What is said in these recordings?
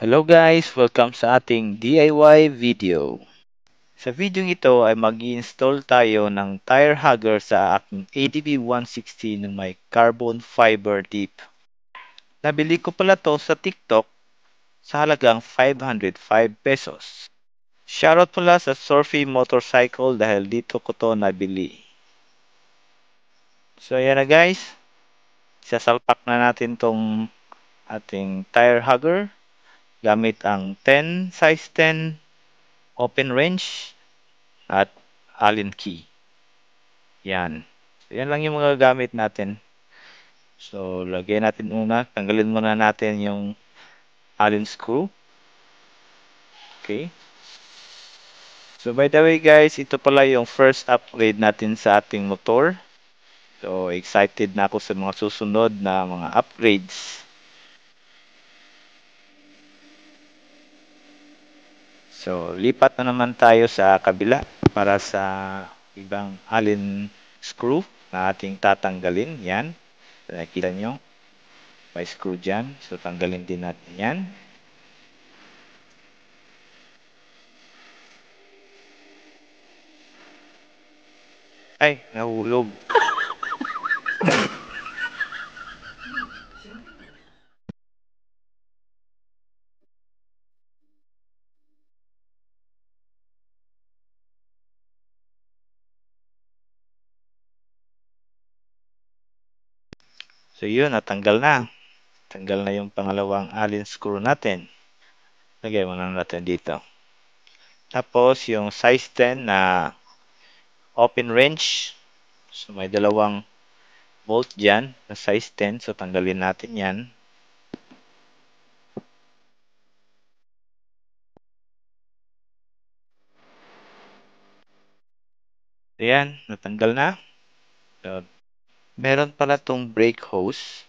Hello guys! Welcome sa ating DIY video. Sa video ito ay mag-install tayo ng tire hugger sa aking ADB 160 ng may carbon fiber tip. Nabili ko pala to sa TikTok sa halagang 505 pesos. Shoutout pala sa Surfy Motorcycle dahil dito ko to nabili. So ayan na guys, sasalpak na natin tong ating tire hugger gamit ang 10 size 10 open wrench at Allen key. Yan. So, yan lang yung mga gamit natin. So, lagyan natin una. Tanggalin muna natin yung Allen screw. Okay. So, by the way guys, ito pala yung first upgrade natin sa ating motor. So, excited na ako sa mga susunod na mga upgrades. So, lipat na naman tayo sa kabila para sa ibang Allen screw na ating tatanggalin. Yan. So, nakita nyo. May screw dyan. So, tanggalin din natin yan. Ay, nahulog. So, yun. Natanggal na. Tanggal na yung pangalawang Allen screw natin. Lagay muna natin dito. Tapos, yung size 10 na open wrench. So, may dalawang bolt dyan na size 10. So, tanggalin natin yan. Ayan, natanggal na. So, meron pala tong brake hose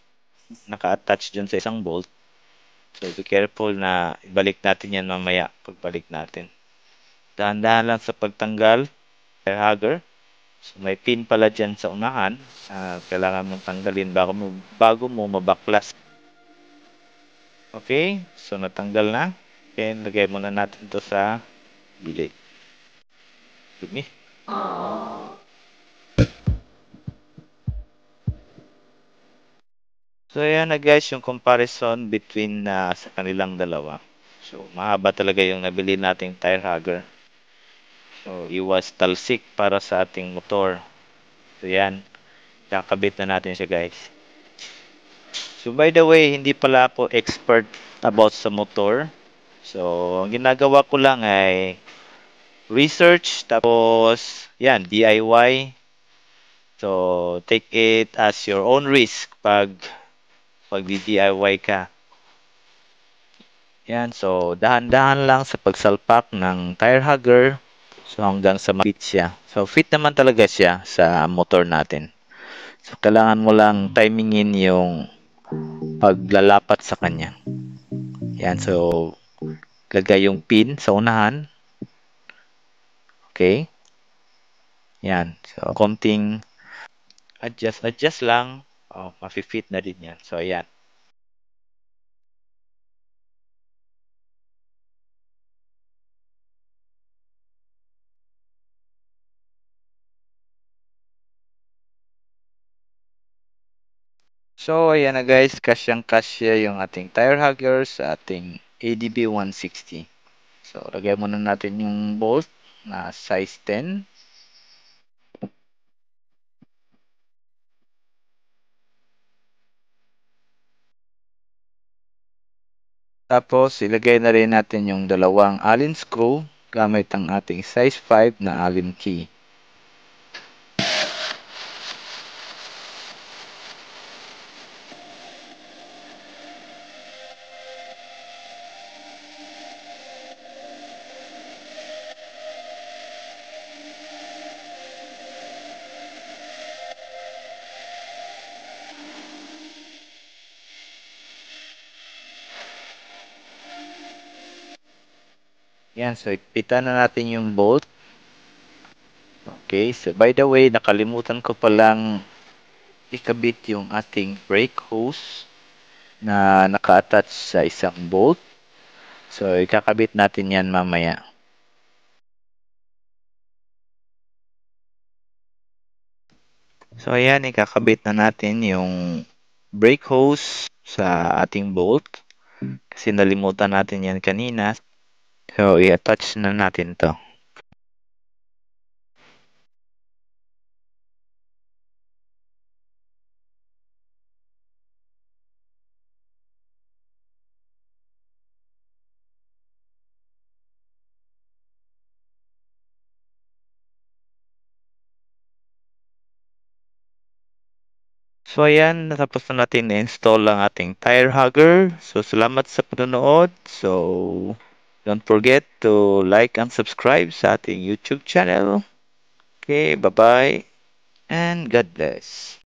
naka-attach dyan sa isang bolt. So, be careful na ibalik natin yan mamaya pagbalik natin. Dahan-dahan lang sa pagtanggal. Tire hugger. So, may pin pala dyan sa unahan. Kailangan mong tanggalin bago mo mabaklas. Okay, so natanggal na. Okay, lagay muna natin to sa gilid. Dumi. So, ayan na guys, yung comparison between sa kanilang dalawa. So, mahaba talaga yung nabili nating tire hugger. So, iwas talsik para sa ating motor. So, yan. Kakabit na natin siya guys. So, by the way, hindi pala ako expert about sa motor. So, ang ginagawa ko lang ay research, tapos, yan, DIY. So, take it as your own risk pag DIY ka. Yan, so dahan-dahan lang sa pagsalpak ng tire hugger. So hanggang sa ma-fit siya. So fit naman talaga siya sa motor natin. So kailangan mo lang timingin yung paglalapat sa kanya. Yan, so lagay yung pin sa unahan. Okay? Yan, so konting adjust lang. Oh, ma-fit na din yan. So ayan. So, ayan na guys, kasyang-kasya yung ating tire hugger sa ating ADB 160. So, lagay muna natin yung bolt na size 10. Tapos, ilagay na rin natin yung dalawang Allen screw gamit ang ating size 5 na Allen key. Yan, so ipitan na natin yung bolt. Okay, so by the way, nakalimutan ko palang ikabit yung ating brake hose na naka-attach sa isang bolt. So, ikakabit natin yan mamaya. So, ayan, ikakabit na natin yung brake hose sa ating bolt. Kasi nalimutan natin yan kanina. So, i-attach na natin to. So, ayan, natapos na natin na-install ang ating tire hugger. So, salamat sa panonood. So, don't forget to like and subscribe sa ating YouTube channel. Okay, bye-bye and God bless.